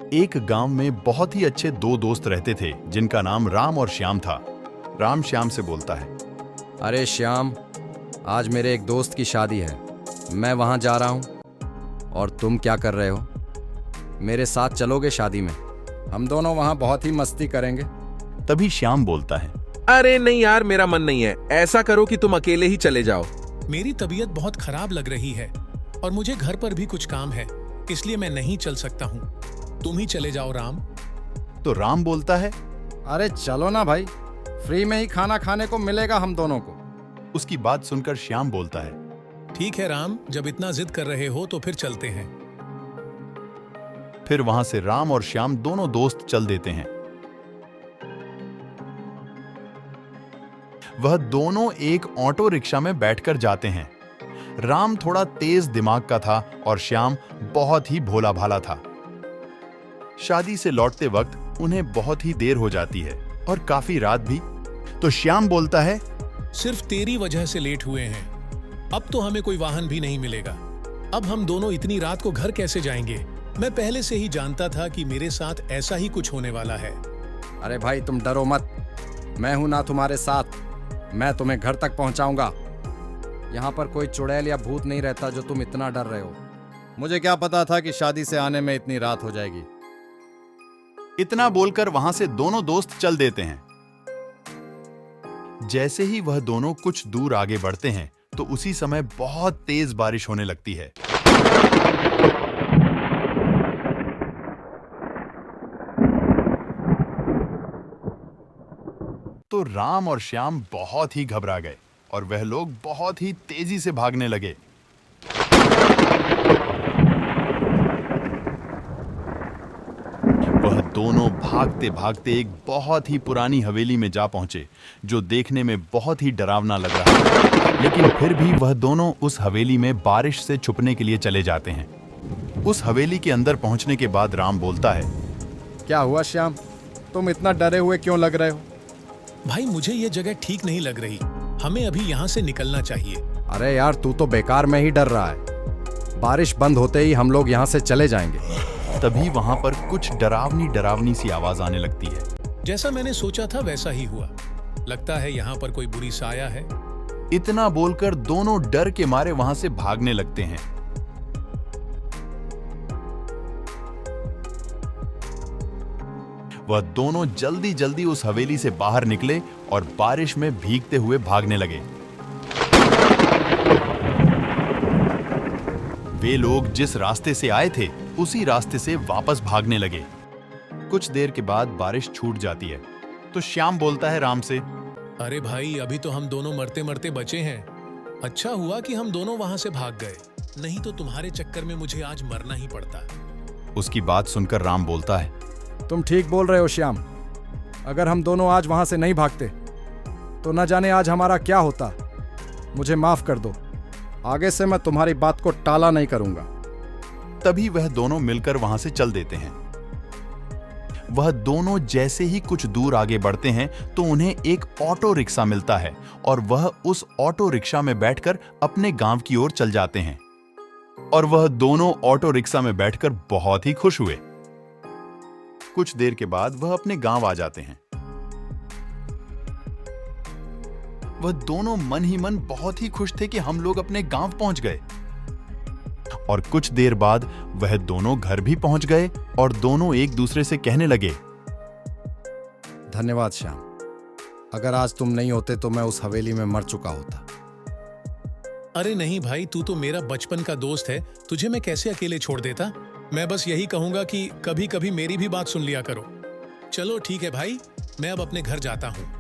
एक गांव में बहुत ही अच्छे दो दोस्त रहते थे जिनका नाम राम और श्याम था। राम श्याम से बोलता है, अरे श्याम, आज मेरे एक दोस्त की शादी है, मैं वहाँ जा रहा हूँ। और तुम क्या कर रहे हो? मेरे साथ चलोगे शादी में? हम दोनों वहाँ बहुत ही मस्ती करेंगे। तभी श्याम बोलता है, अरे नहीं यार, मेरा मन नहीं है। ऐसा करो कि तुम अकेले ही चले जाओ। मेरी तबीयत बहुत खराब लग रही है और मुझे घर पर भी कुछ काम है, इसलिए मैं नहीं चल सकता हूँ। तुम ही चले जाओ राम। तो राम बोलता है, अरे चलो ना भाई, फ्री में ही खाना खाने को मिलेगा हम दोनों को। उसकी बात सुनकर श्याम बोलता है, ठीक है राम, जब इतना जिद कर रहे हो तो फिर चलते हैं। फिर वहां से राम और श्याम दोनों दोस्त चल देते हैं। वह दोनों एक ऑटो रिक्शा में बैठकर जाते हैं। राम थोड़ा तेज दिमाग का था और श्याम बहुत ही भोला भाला था। शादी से लौटते वक्त उन्हें बहुत ही देर हो जाती है और काफी रात भी। तो श्याम बोलता है, सिर्फ तेरी वजह से लेट हुए हैं। अब तो हमें कोई वाहन भी नहीं मिलेगा। अब हम दोनों इतनी रात को घर कैसे जाएंगे? मैं पहले से ही जानता था कि मेरे साथ ऐसा ही कुछ होने वाला है। अरे भाई तुम डरो मत, मैं हूं ना तुम्हारे साथ। मैं तुम्हें घर तक पहुंचाऊंगा। यहाँ पर कोई चुड़ैल या भूत नहीं रहता जो तुम इतना डर रहे हो। मुझे क्या पता था कि शादी से आने में इतनी रात हो जाएगी। इतना बोलकर वहां से दोनों दोस्त चल देते हैं। जैसे ही वह दोनों कुछ दूर आगे बढ़ते हैं तो उसी समय बहुत तेज बारिश होने लगती है। तो राम और श्याम बहुत ही घबरा गए और वह लोग बहुत ही तेजी से भागने लगे। वह दोनों भागते भागते एक बहुत ही पुरानी हवेली में जा पहुंचे जो देखने में बहुत ही डरावना लग रहा है। लेकिन फिर भी वह दोनों उस हवेली में बारिश से छुपने के लिए चले जाते हैं। उस हवेली के अंदर पहुंचने के बाद राम बोलता है, क्या हुआ श्याम, तुम इतना डरे हुए क्यों लग रहे हो? भाई मुझे ये जगह ठीक नहीं लग रही। हमें अभी यहाँ से निकलना चाहिए। अरे यार, तू तो बेकार में ही डर रहा है। बारिश बंद होते ही हम लोग यहाँ से चले जाएंगे। तभी वहां पर कुछ डरावनी डरावनी सी आवाज आने लगती है। जैसा मैंने सोचा था वैसा ही हुआ। लगता है यहाँ पर कोई बुरी साया है। इतना बोलकर दोनों डर के मारे वहां से भागने लगते हैं। वह दोनों जल्दी जल्दी उस हवेली से बाहर निकले और बारिश में भीगते हुए भागने लगे। वे लोग जिस रास्ते से आए थे उसी रास्ते से वापस भागने लगे। कुछ देर के बाद बारिश छूट जाती है। तो श्याम बोलता है राम से, अरे भाई, अभी तो हम दोनों मरते मरते बचे हैं। अच्छा हुआ कि हम दोनों वहां से भाग गए, नहीं तो तुम्हारे चक्कर में मुझे आज मरना ही पड़ता। उसकी बात सुनकर राम बोलता है, तुम ठीक बोल रहे हो श्याम। अगर हम दोनों आज वहां से नहीं भागते तो न जाने आज हमारा क्या होता। मुझे माफ कर दो, आगे से मैं तुम्हारी बात को टाला नहीं करूंगा। तभी वह दोनों मिलकर वहां से चल देते हैं। वह दोनों जैसे ही कुछ दूर आगे बढ़ते हैं तो उन्हें एक ऑटो रिक्शा मिलता है और वह उस ऑटो रिक्शा में बैठकर अपने गांव की ओर चल जाते हैं। और वह दोनों ऑटो रिक्शा में बैठकर बहुत ही खुश हुए। कुछ देर के बाद वह अपने गांव आ जाते हैं। वह दोनों मन ही मन बहुत ही खुश थे कि हम लोग अपने गांव पहुंच गए। और कुछ देर बाद वह दोनों घर भी पहुंच गए और दोनों एक दूसरे से कहने लगे, धन्यवाद श्याम, अगर आज तुम नहीं होते तो मैं उस हवेली में मर चुका होता। अरे नहीं भाई, तू तो मेरा बचपन का दोस्त है, तुझे मैं कैसे अकेले छोड़ देता। मैं बस यही कहूंगा कि कभी कभी मेरी भी बात सुन लिया करो। चलो ठीक है भाई, मैं अब अपने घर जाता हूँ।